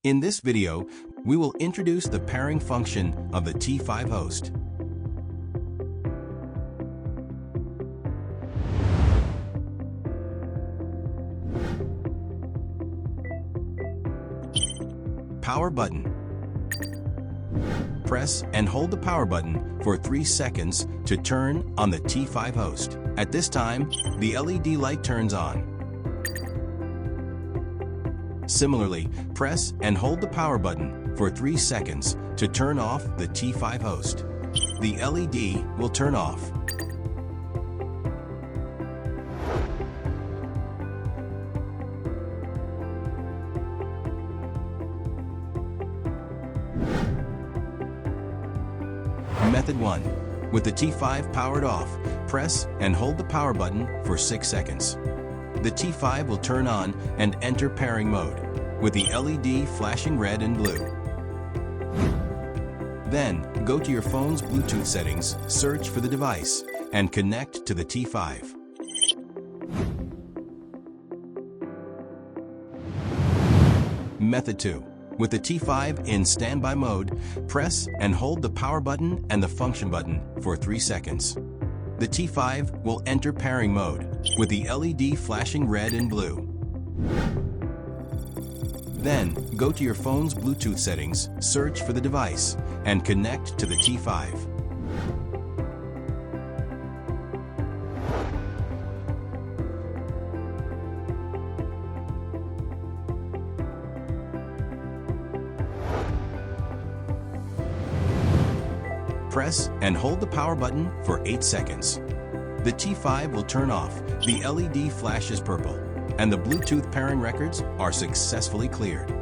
In this video, we will introduce the pairing function of the T5 host. Power button. Press and hold the power button for 3 seconds to turn on the T5 host. At this time, the LED light turns on. Similarly, press and hold the power button for 3 seconds to turn off the T5 host. The LED will turn off. Method 1. With the T5 powered off, press and hold the power button for 6 seconds. The T5 will turn on and enter pairing mode, with the LED flashing red and blue. Then, go to your phone's Bluetooth settings, search for the device, and connect to the T5. Method 2. With the T5 in standby mode, press and hold the power button and the function button for 3 seconds. The T5 will enter pairing mode, with the LED flashing red and blue. Then, go to your phone's Bluetooth settings, search for the device, and connect to the T5. Press and hold the power button for 8 seconds. The T5 will turn off, the LED flashes purple, and the Bluetooth pairing records are successfully cleared.